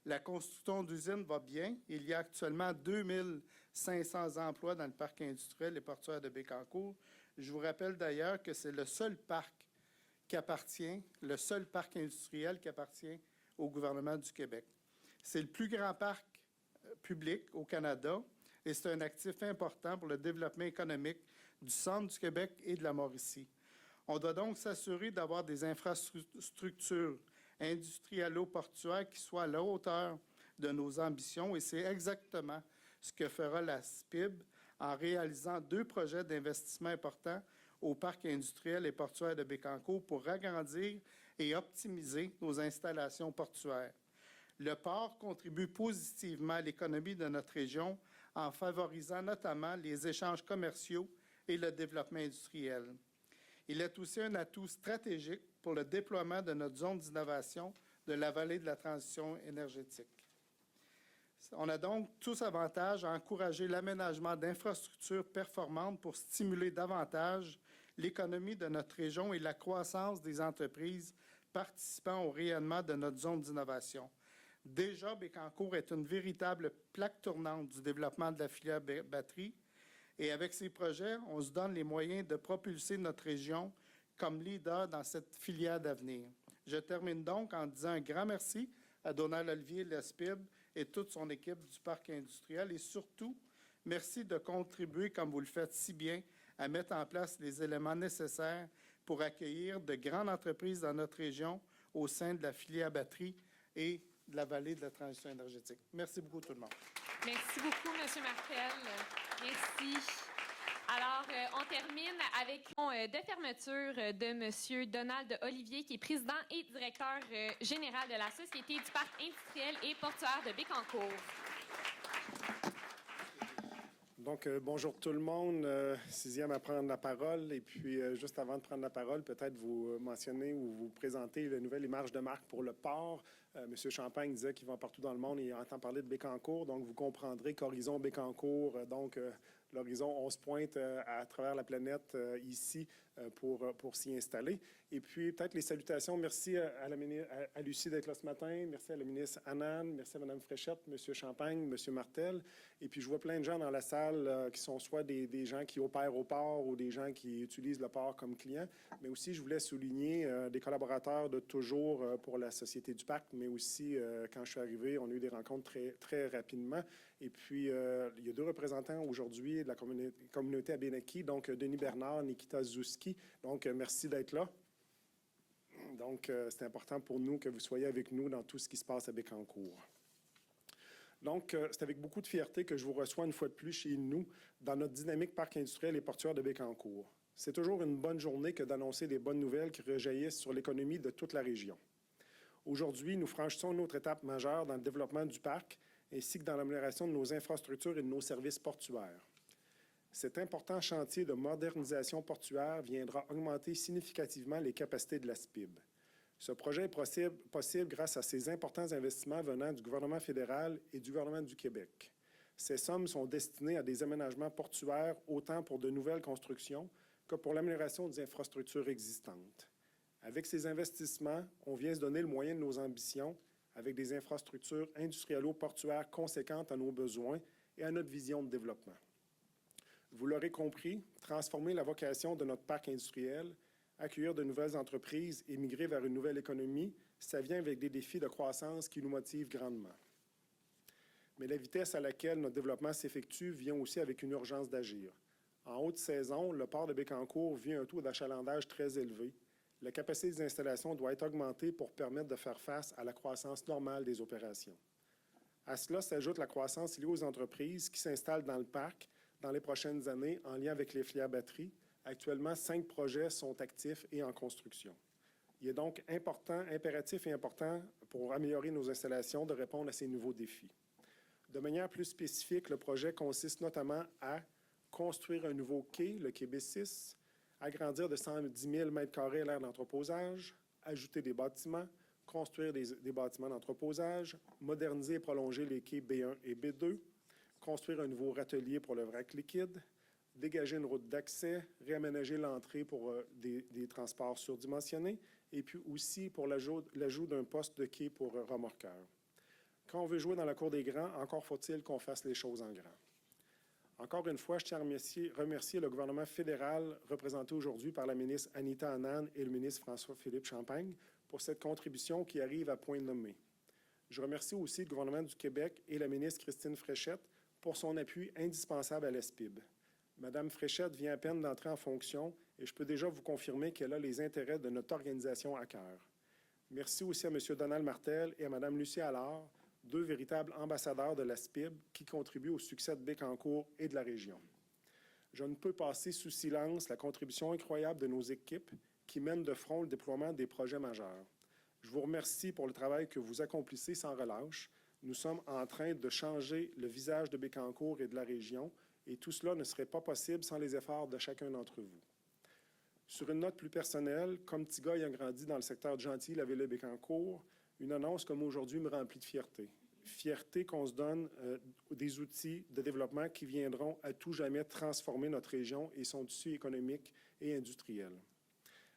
La construction d'usines va bien. Il y a actuellement 2500 emplois dans le parc industriel et portuaire de Bécancour. Je vous rappelle d'ailleurs que c'est le seul parc industriel qui appartient au gouvernement du Québec. C'est le plus grand parc public au Canada et c'est un actif important pour le développement économique du centre du Québec et de la Mauricie. On doit donc s'assurer d'avoir des infrastructures industrielo-portuaires qui soient à la hauteur de nos ambitions et c'est exactement ce que fera la SPIB en réalisant 2 projets d'investissement importants au parc industriel et portuaire de Bécancour pour agrandir et optimiser nos installations portuaires. Le port contribue positivement à l'économie de notre région en favorisant notamment les échanges commerciaux et le développement industriel. Il est aussi un atout stratégique pour le déploiement de notre zone d'innovation de la vallée de la transition énergétique. On a donc tous avantage à encourager l'aménagement d'infrastructures performantes pour stimuler davantage l'économie de notre région et la croissance des entreprises participant au rayonnement de notre zone d'innovation. Déjà, Bécancour est une véritable plaque tournante du développement de la filière batterie et avec ces projets, on se donne les moyens de propulser notre région comme leader dans cette filière d'avenir. Je termine donc en disant un grand merci à Donald Olivier, l'ESPIB et toute son équipe du parc industriel et surtout, merci de contribuer, comme vous le faites si bien, à mettre en place les éléments nécessaires pour accueillir de grandes entreprises dans notre région au sein de la filière batterie et de la vallée de la transition énergétique. Merci beaucoup tout le monde. Merci beaucoup, M. Martel. Merci. Alors, on termine avec de fermeture de M. Donald Olivier, qui est président et directeur général de la Société du parc industriel et portuaire de Bécancour. Donc, bonjour tout le monde. 6e à prendre la parole. Et puis, juste avant de prendre la parole, peut-être vous mentionner ou vous présenter la nouvelle image de marque pour le port. Monsieur Champagne disait qu'il va partout dans le monde et il entend parler de Bécancour. Donc, vous comprendrez qu'Horizon Bécancour, l'horizon, on se pointe à travers la planète ici pour s'y installer. Et puis, peut-être les salutations. Merci à Lucie d'être là ce matin. Merci à la ministre Anand. Merci à Mme Fréchette, M. Champagne, M. Martel. Et puis, je vois plein de gens dans la salle qui sont soit des gens qui opèrent au port ou des gens qui utilisent le port comme clients. Mais aussi, je voulais souligner des collaborateurs de toujours pour la Société du parc, mais aussi, quand je suis arrivé, on a eu des rencontres très, très rapidement. Et puis, il y a 2 représentants aujourd'hui de la communauté Abénaki, donc Denis Bernard, Nikita Zouski. Donc, merci d'être là. Donc, c'est important pour nous que vous soyez avec nous dans tout ce qui se passe à Bécancour. Donc, c'est avec beaucoup de fierté que je vous reçois une fois de plus chez nous dans notre dynamique parc industriel et portuaire de Bécancour. C'est toujours une bonne journée que d'annoncer des bonnes nouvelles qui rejaillissent sur l'économie de toute la région. Aujourd'hui, nous franchissons une autre étape majeure dans le développement du parc ainsi que dans l'amélioration de nos infrastructures et de nos services portuaires. Cet important chantier de modernisation portuaire viendra augmenter significativement les capacités de la SPIB. Ce projet est possible grâce à ces importants investissements venant du gouvernement fédéral et du gouvernement du Québec. Ces sommes sont destinées à des aménagements portuaires autant pour de nouvelles constructions que pour l'amélioration des infrastructures existantes. Avec ces investissements, on vient se donner le moyen de nos ambitions avec des infrastructures industriello-portuaires conséquentes à nos besoins et à notre vision de développement. Vous l'aurez compris, transformer la vocation de notre parc industriel, accueillir de nouvelles entreprises et migrer vers une nouvelle économie, ça vient avec des défis de croissance qui nous motivent grandement. Mais la vitesse à laquelle notre développement s'effectue vient aussi avec une urgence d'agir. En haute saison, le port de Bécancour vit un taux d'achalandage très élevé. La capacité des installations doit être augmentée pour permettre de faire face à la croissance normale des opérations. À cela s'ajoute la croissance liée aux entreprises qui s'installent dans le parc dans les prochaines années en lien avec les filières batteries. Actuellement, 5 projets sont actifs et en construction. Il est donc impératif et important pour améliorer nos installations de répondre à ces nouveaux défis. De manière plus spécifique, le projet consiste notamment à construire un nouveau quai, le quai B6, agrandir de 110 000 m² l'aire d'entreposage, ajouter des bâtiments, construire des bâtiments d'entreposage, moderniser et prolonger les quais B1 et B2, construire un nouveau râtelier pour le vrac liquide, dégager une route d'accès, réaménager l'entrée pour des transports surdimensionnés et puis aussi pour l'ajout d'un poste de quai pour remorqueurs. Quand on veut jouer dans la cour des grands, encore faut-il qu'on fasse les choses en grand. Encore une fois, je tiens à remercier le gouvernement fédéral représenté aujourd'hui par la ministre Anita Anand et le ministre François-Philippe Champagne pour cette contribution qui arrive à point nommé. Je remercie aussi le gouvernement du Québec et la ministre Christine Fréchette pour son appui indispensable à l'ESPIB. Madame Fréchette vient à peine d'entrer en fonction et je peux déjà vous confirmer qu'elle a les intérêts de notre organisation à cœur. Merci aussi à M. Donald Martel et à Mme Lucie Allard, deux véritables ambassadeurs de l'ASPIB qui contribuent au succès de Bécancour et de la région. Je ne peux passer sous silence la contribution incroyable de nos équipes qui mènent de front le déploiement des projets majeurs. Je vous remercie pour le travail que vous accomplissez sans relâche. Nous sommes en train de changer le visage de Bécancour et de la région et tout cela ne serait pas possible sans les efforts de chacun d'entre vous. Sur une note plus personnelle, comme petit gars ayant grandi dans le secteur de Gentilly, la ville de Bécancour, une annonce comme aujourd'hui me remplit de fierté. Fierté qu'on se donne des outils de développement qui viendront à tout jamais transformer notre région et son tissu économique et industriel.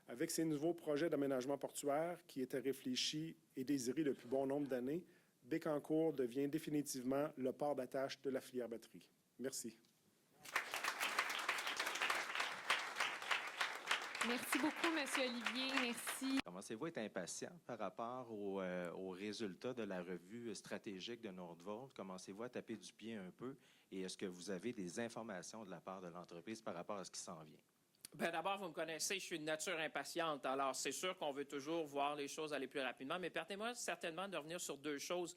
Avec ces nouveaux projets d'aménagement portuaire qui étaient réfléchis et désirés depuis bon nombre d'années, Bécancour devient définitivement le port d'attache de la filière batterie. Merci. Merci beaucoup, M. Olivier. Merci. Commencez-vous à être impatient par rapport aux résultats de la revue stratégique de Nordvolt? Commencez-vous à taper du pied un peu? Et est-ce que vous avez des informations de la part de l'entreprise par rapport à ce qui s'en vient? Bien, d'abord, vous me connaissez, je suis de nature impatiente. Alors, c'est sûr qu'on veut toujours voir les choses aller plus rapidement, mais permettez-moi certainement de revenir sur deux choses.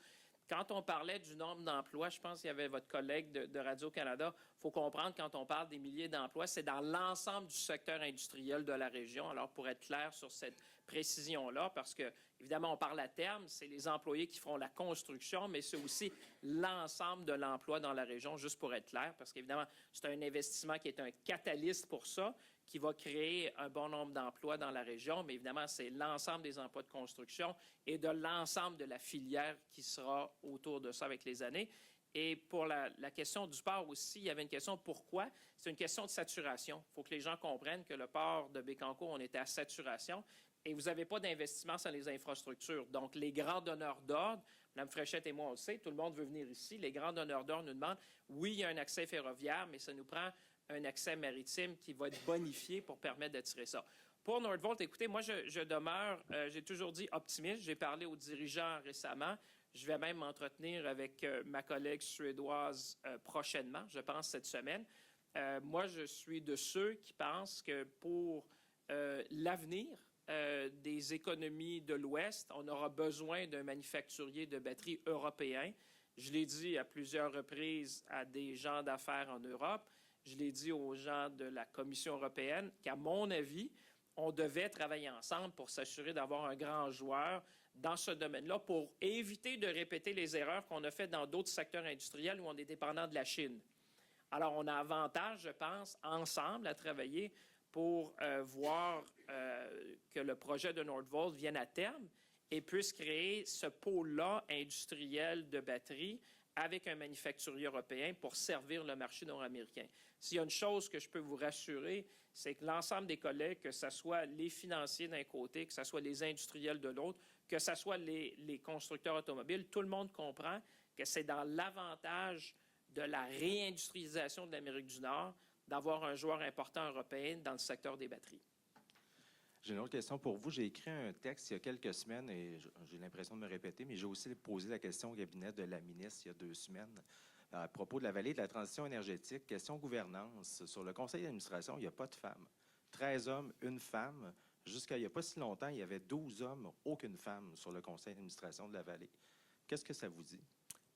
Quand on parlait du nombre d'emplois, je pense qu'il y avait votre collègue de Radio-Canada, il faut comprendre, quand on parle des milliers d'emplois, c'est dans l'ensemble du secteur industriel de la région. Alors, pour être clair sur cette précision-là, parce que, évidemment, on parle à terme, c'est les employés qui feront la construction, mais c'est aussi l'ensemble de l'emploi dans la région, juste pour être clair, parce qu'évidemment, c'est un investissement qui est un catalyste pour ça, qui va créer un bon nombre d'emplois dans la région, mais évidemment, c'est l'ensemble des emplois de construction et de l'ensemble de la filière qui sera autour de ça avec les années. Et pour la question du port aussi, il y avait une question pourquoi? C'est une question de saturation. Il faut que les gens comprennent que le port de Bécancour, on était à saturation et vous n'avez pas d'investissement sur les infrastructures. Donc, les grands donneurs d'ordre, Mme Fréchette et moi, on le sait, tout le monde veut venir ici. Les grands donneurs d'ordre nous demandent, oui, il y a un accès ferroviaire, mais ça nous prend un accès maritime qui va être bonifié pour permettre d'attirer ça. Pour Nordvolt, écoutez, moi, je demeure, j'ai toujours dit optimiste. J'ai parlé aux dirigeants récemment. Je vais même m'entretenir avec ma collègue suédoise prochainement, je pense cette semaine. Moi, je suis de ceux qui pensent que pour l'avenir des économies de l'Ouest, on aura besoin d'un manufacturier de batteries européen. Je l'ai dit à plusieurs reprises à des gens d'affaires en Europe. Je l'ai dit aux gens de la Commission européenne qu'à mon avis, on devait travailler ensemble pour s'assurer d'avoir un grand joueur dans ce domaine-là pour éviter de répéter les erreurs qu'on a faites dans d'autres secteurs industriels où on est dépendant de la Chine. Alors, on a avantage, je pense, ensemble à travailler pour voir que le projet de Nordvolt vienne à terme et puisse créer ce pôle-là industriel de batteries avec un manufacturier européen pour servir le marché nord-américain. S'il y a une chose que je peux vous rassurer, c'est que l'ensemble des collègues, que ce soit les financiers d'un côté, que ce soit les industriels de l'autre, que ce soit les constructeurs automobiles, tout le monde comprend que c'est dans l'avantage de la réindustrialisation de l'Amérique du Nord d'avoir un joueur important européen dans le secteur des batteries. J'ai une autre question pour vous. J'ai écrit un texte il y a quelques semaines et j'ai l'impression de me répéter, mais j'ai aussi posé la question au cabinet de la ministre il y a 2 semaines à propos de la vallée de la transition énergétique. Question gouvernance. Sur le conseil d'administration, il n'y a pas de femmes. 13 hommes, 1 femme. Jusqu'à il n'y a pas si longtemps, il y avait 12 hommes, aucune femme sur le conseil d'administration de la vallée. Qu'est-ce que ça vous dit?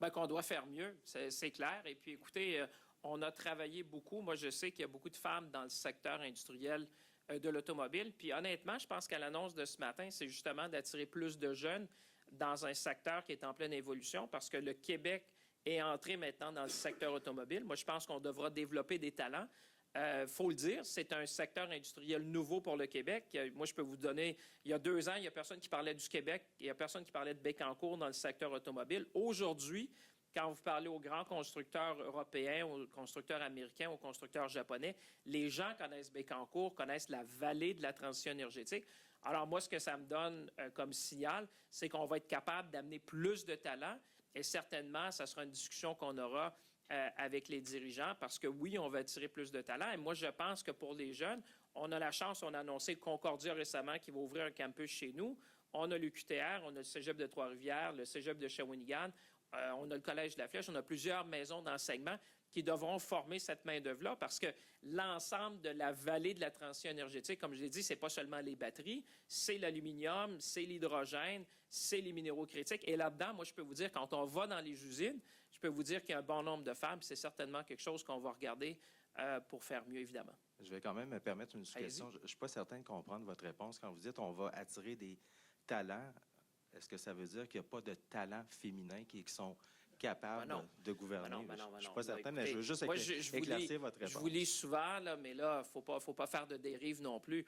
Bien, qu'on doit faire mieux, c'est clair. Et puis, écoutez, on a travaillé beaucoup. Moi, je sais qu'il y a beaucoup de femmes dans le secteur industriel de l'automobile. Puis honnêtement, je pense qu'à l'annonce de ce matin, c'est justement d'attirer plus de jeunes dans un secteur qui est en pleine évolution parce que le Québec est entré maintenant dans le secteur automobile. Moi, je pense qu'on devra développer des talents. Faut le dire, c'est un secteur industriel nouveau pour le Québec. Moi, je peux vous donner, il y a 2 ans, il n'y a personne qui parlait du Québec, il n'y a personne qui parlait de Bécancour dans le secteur automobile. Aujourd'hui, quand vous parlez aux grands constructeurs européens, aux constructeurs américains, aux constructeurs japonais, les gens connaissent Bécancour, connaissent la vallée de la transition énergétique. Alors moi, ce que ça me donne comme signal, c'est qu'on va être capable d'amener plus de talents et certainement, ça sera une discussion qu'on aura avec les dirigeants parce que oui, on va attirer plus de talents. Et moi, je pense que pour les jeunes, on a la chance, on a annoncé Concordia récemment qui va ouvrir un campus chez nous. On a l'UQTR, on a le Cégep de Trois-Rivières, le Cégep de Shawinigan, on a le Collège de la Flèche, on a plusieurs maisons d'enseignement qui devront former cette main-d'œuvre-là parce que l'ensemble de la vallée de la transition énergétique, comme je l'ai dit, ce n'est pas seulement les batteries, c'est l'aluminium, c'est l'hydrogène, c'est les minéraux critiques. Et là-dedans, moi, je peux vous dire, quand on va dans les usines, je peux vous dire qu'il y a un bon nombre de femmes. C'est certainement quelque chose qu'on va regarder pour faire mieux, évidemment. Je vais quand même me permettre une suggestion. Je ne suis pas certain de comprendre votre réponse. Quand vous dites on va attirer des talents, est-ce que ça veut dire qu'il n'y a pas de talents féminins qui sont capables de gouverner? Je ne suis pas certain, mais je veux juste éclaircir votre réponse. Je vous lis souvent, là, mais là, il ne faut pas faire de dérive non plus.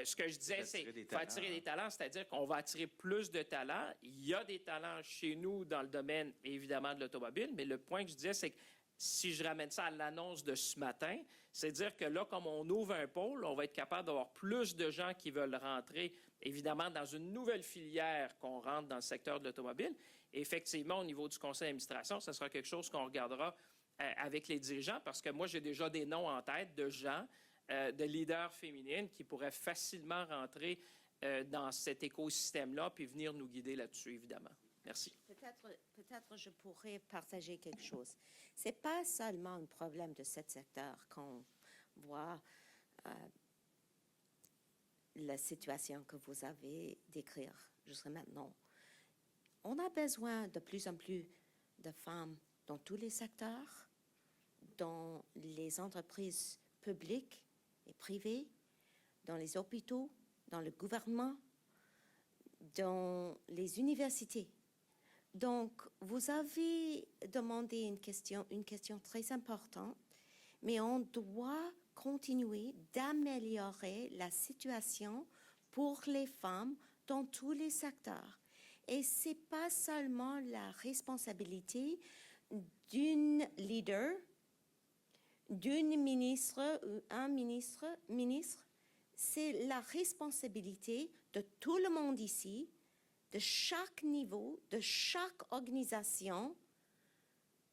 Ce que je disais, c'est qu'il faut attirer des talents, c'est-à-dire qu'on va attirer plus de talents. Il y a des talents chez nous dans le domaine, évidemment, de l'automobile, mais le point que je disais, c'est que si je ramène ça à l'annonce de ce matin, c'est dire que là, comme on ouvre un pôle, on va être capable d'avoir plus de gens qui veulent rentrer, évidemment, dans une nouvelle filière qu'on rentre dans le secteur de l'automobile. Et effectivement, au niveau du conseil d'administration, ce sera quelque chose qu'on regardera avec les dirigeants, parce que moi, j'ai déjà des noms en tête de gens, de leaders féminines qui pourraient facilement rentrer dans cet écosystème-là puis venir nous guider là-dessus, évidemment. Merci. Peut-être je pourrais partager quelque chose. Ce n'est pas seulement un problème de ce secteur qu'on voit la situation que vous avez décrire jusqu'à maintenant. On a besoin de plus en plus de femmes dans tous les secteurs, dans les entreprises publiques et privées, dans les hôpitaux, dans le gouvernement, dans les universités. Donc, vous avez demandé une question très importante, mais on doit continuer d'améliorer la situation pour les femmes dans tous les secteurs. Et ce n'est pas seulement la responsabilité d'une leader, d'une ministre ou un ministre, c'est la responsabilité de tout le monde ici, de chaque niveau, de chaque organisation,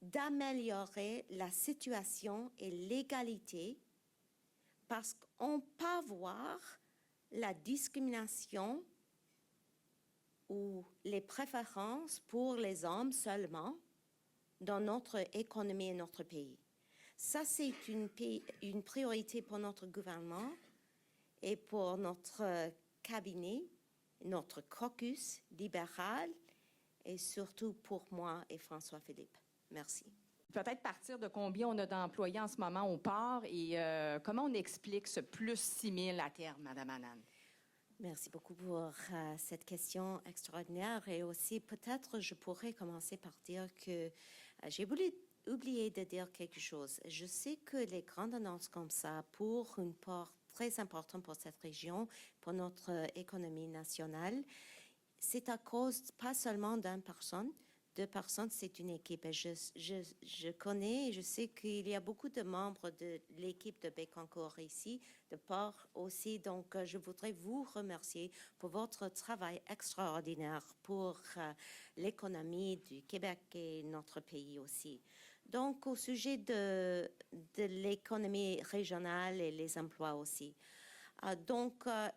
d'améliorer la situation et l'égalité, parce qu'on peut voir la discrimination ou les préférences pour les hommes seulement dans notre économie et notre pays. Ça, c'est une priorité pour notre gouvernement et pour notre cabinet, notre caucus libéral et surtout pour moi et François-Philippe. Merci. Peut-être partir de combien on a d'employés en ce moment au port et comment on explique ce plus 6 000 à terme, Mme Anand? Merci beaucoup pour cette question extraordinaire. Et aussi, peut-être, je pourrais commencer par dire que j'ai oublié de dire quelque chose. Je sais que les grandes annonces comme ça, pour une part très importante pour cette région, pour notre économie nationale, c'est à cause pas seulement d'une personne. 2 personnes, c'est une équipe. Et je connais et je sais qu'il y a beaucoup de membres de l'équipe de Bécancour ici, de port aussi. Donc, je voudrais vous remercier pour votre travail extraordinaire pour l'économie du Québec et notre pays aussi. Donc, au sujet de l'économie régionale et les emplois aussi.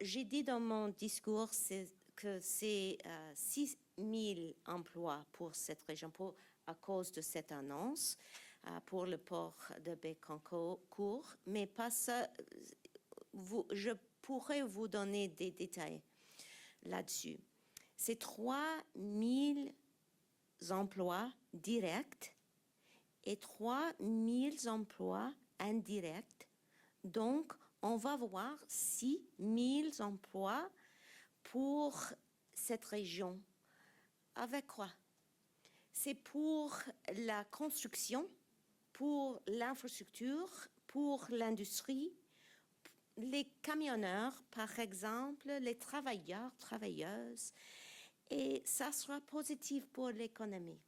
J'ai dit dans mon discours que c'est 6 000 emplois pour cette région à cause de cette annonce pour le port de Bécancour, mais pas ça. Je pourrais vous donner des détails là-dessus. C'est 3 000 emplois directs et 3 000 emplois indirects. Donc, on va voir 6 000 emplois pour cette région. Avec quoi? c'est pour la construction, pour l'infrastructure, pour l'industrie, les camionneurs, par exemple, les travailleurs, travailleuses, et ça sera positif pour l'économie.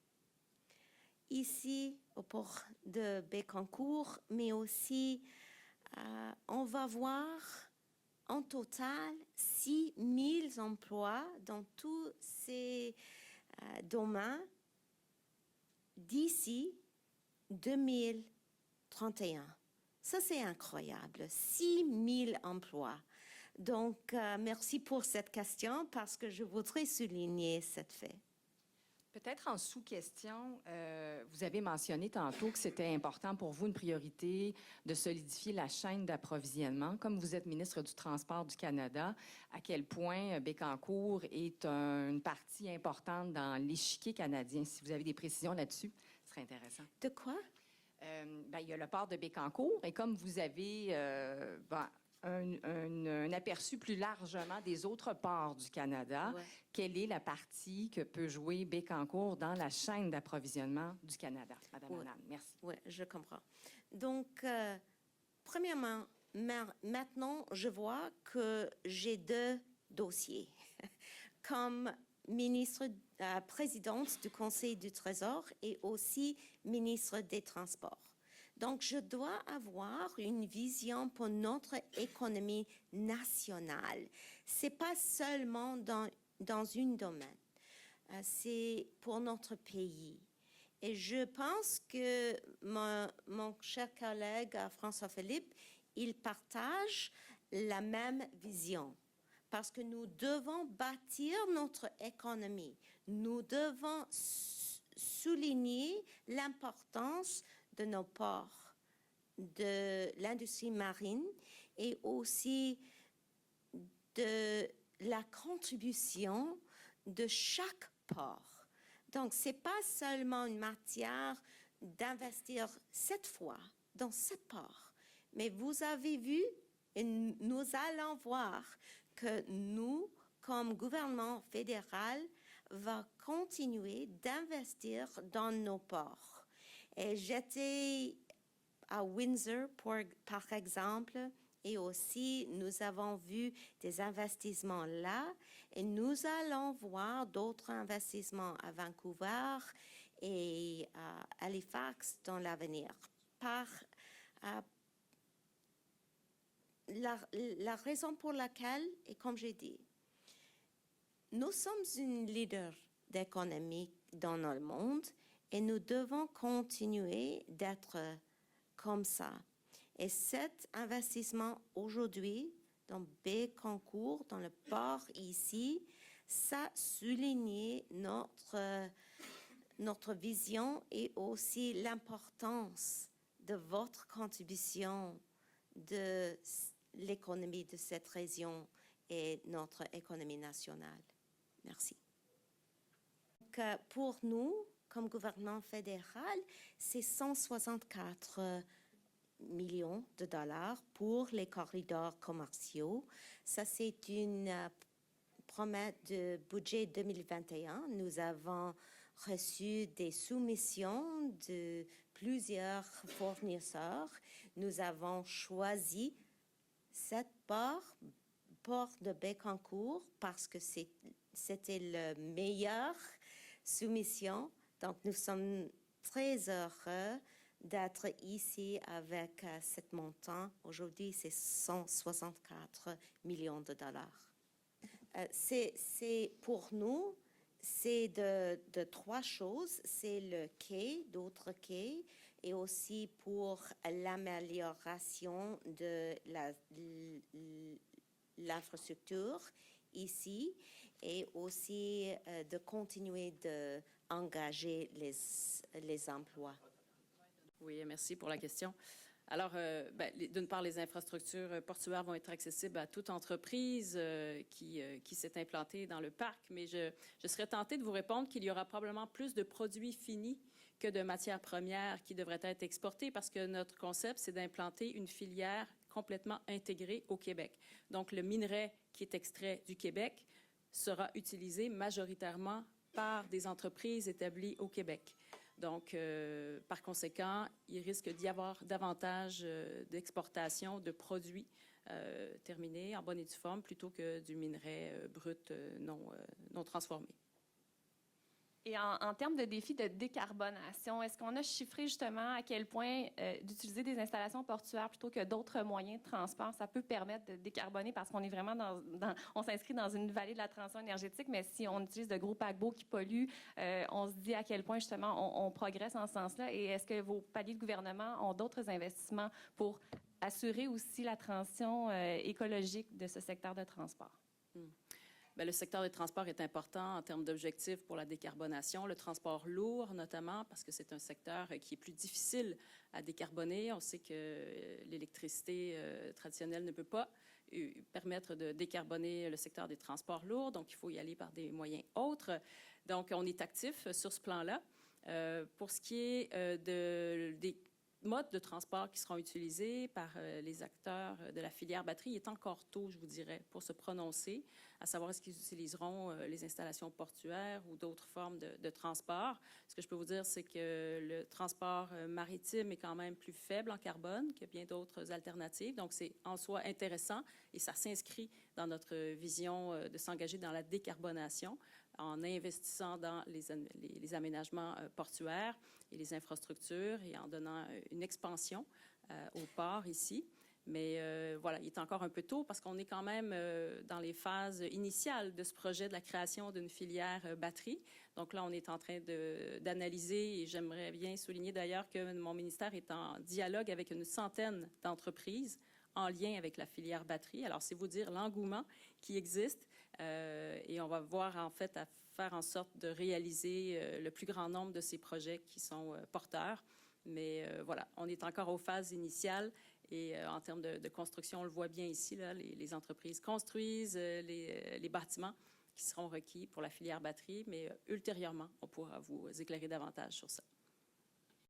Ici, au port de Bécancour, mais aussi, on va voir en total 6 000 emplois dans tous ces domaines d'ici 2031. Ça, c'est incroyable. 6 000 emplois. Donc, merci pour cette question parce que je voudrais souligner cette fait. Peut-être en sous-question, vous avez mentionné tantôt que c'était important pour vous, une priorité, de solidifier la chaîne d'approvisionnement. Comme vous êtes ministre du Transport du Canada, à quel point Bécancour est une partie importante dans l'échiquier canadien? Si vous avez des précisions là-dessus, ce serait intéressant. De quoi? Il y a le port de Bécancour, et comme vous avez un aperçu plus largement des autres ports du Canada, Ouais. quelle est la partie que peut jouer Bécancour dans la chaîne d'approvisionnement du Canada? Madame Ouais. Anand, merci. Oui, je comprends. Donc, premièrement, maintenant, je vois que j'ai 2 dossiers. Comme ministre, présidente du Conseil du Trésor et aussi ministre des Transports. Donc, je dois avoir une vision pour notre économie nationale. Ce n'est pas seulement dans un domaine. C'est pour notre pays. Et je pense que mon cher collègue François-Philippe, il partage la même vision. Parce que nous devons bâtir notre économie. Nous devons souligner l'importance de nos ports, de l'industrie marine et aussi de la contribution de chaque port. Donc, ce n'est pas seulement une matière d'investir cette fois dans ce port, mais vous avez vu et nous allons voir que nous, comme gouvernement fédéral, va continuer d'investir dans nos ports. Et j'étais à Windsor, par exemple, et aussi nous avons vu des investissements là, et nous allons voir d'autres investissements à Vancouver et à Halifax dans l'avenir. La raison pour laquelle, et comme j'ai dit, nous sommes une leader d'économie dans le monde et nous devons continuer d'être comme ça. Et cet investissement aujourd'hui dans Bécancour, dans le port ici, ça souligne notre vision et aussi l'importance de votre contribution de l'économie de cette région et notre économie nationale. Merci. Donc, pour nous, comme gouvernement fédéral, c'est 164 millions de dollars pour les corridors commerciaux. Ça, c'est une promesse de budget 2021. Nous avons reçu des soumissions de plusieurs fournisseurs. Nous avons choisi cette port de Bécancour parce que c'était la meilleure soumission. Donc, nous sommes très heureux d'être ici avec cet montant. Aujourd'hui, c'est 164 millions de dollars. Pour nous, c'est de 3 choses. C'est le quai, d'autres quais, et aussi pour l'amélioration de l'infrastructure ici, et aussi de continuer d'engager les emplois. Oui, merci pour la question. Alors, d'une part, les infrastructures portuaires vont être accessibles à toute entreprise qui s'est implantée dans le parc, mais je serais tentée de vous répondre qu'il y aura probablement plus de produits finis que de matières premières qui devraient être exportées parce que notre concept, c'est d'implanter une filière complètement intégrée au Québec. Donc, le minerai qui est extrait du Québec sera utilisé majoritairement par des entreprises établies au Québec. Donc, par conséquent, il risque d'y avoir davantage d'exportation de produits terminés en bonne et due forme plutôt que du minerai brut non transformé. Et en termes de défis de décarbonation, est-ce qu'on a chiffré justement à quel point d'utiliser des installations portuaires plutôt que d'autres moyens de transport, ça peut permettre de décarboner parce qu'on est vraiment on s'inscrit dans une vallée de la transition énergétique, mais si on utilise de gros paquebots qui polluent, on se dit à quel point justement on progresse en ce sens-là. Et est-ce que vos paliers de gouvernement ont d'autres investissements pour assurer aussi la transition écologique de ce secteur de transport? Bien, le secteur des transports est important en termes d'objectifs pour la décarbonation, le transport lourd notamment, parce que c'est un secteur qui est plus difficile à décarboner. On sait que l'électricité traditionnelle ne peut pas permettre de décarboner le secteur des transports lourds, donc il faut y aller par des moyens autres. Donc, on est actif sur ce plan-là. Pour ce qui est des modes de transport qui seront utilisés par les acteurs de la filière batterie, il est encore tôt, je vous dirais, pour se prononcer, à savoir est-ce qu'ils utiliseront les installations portuaires ou d'autres formes de transport. Ce que je peux vous dire, c'est que le transport maritime est quand même plus faible en carbone que bien d'autres alternatives. Donc, c'est en soi intéressant et ça s'inscrit dans notre vision de s'engager dans la décarbonation en investissant dans les aménagements portuaires et les infrastructures et en donnant une expansion au port ici. Mais voilà, il est encore un peu tôt parce qu'on est quand même dans les phases initiales de ce projet de la création d'une filière batterie. Donc là, on est en train d'analyser et j'aimerais bien souligner d'ailleurs que mon ministère est en dialogue avec une centaine d'entreprises en lien avec la filière batterie. Alors, c'est vous dire l'engouement qui existe et on va voir en fait à faire en sorte de réaliser le plus grand nombre de ces projets qui sont porteurs. Mais voilà, on est encore aux phases initiales et en termes de construction, on le voit bien ici, là, les entreprises construisent les bâtiments qui seront requis pour la filière batterie, mais ultérieurement, on pourra vous éclairer davantage sur ça.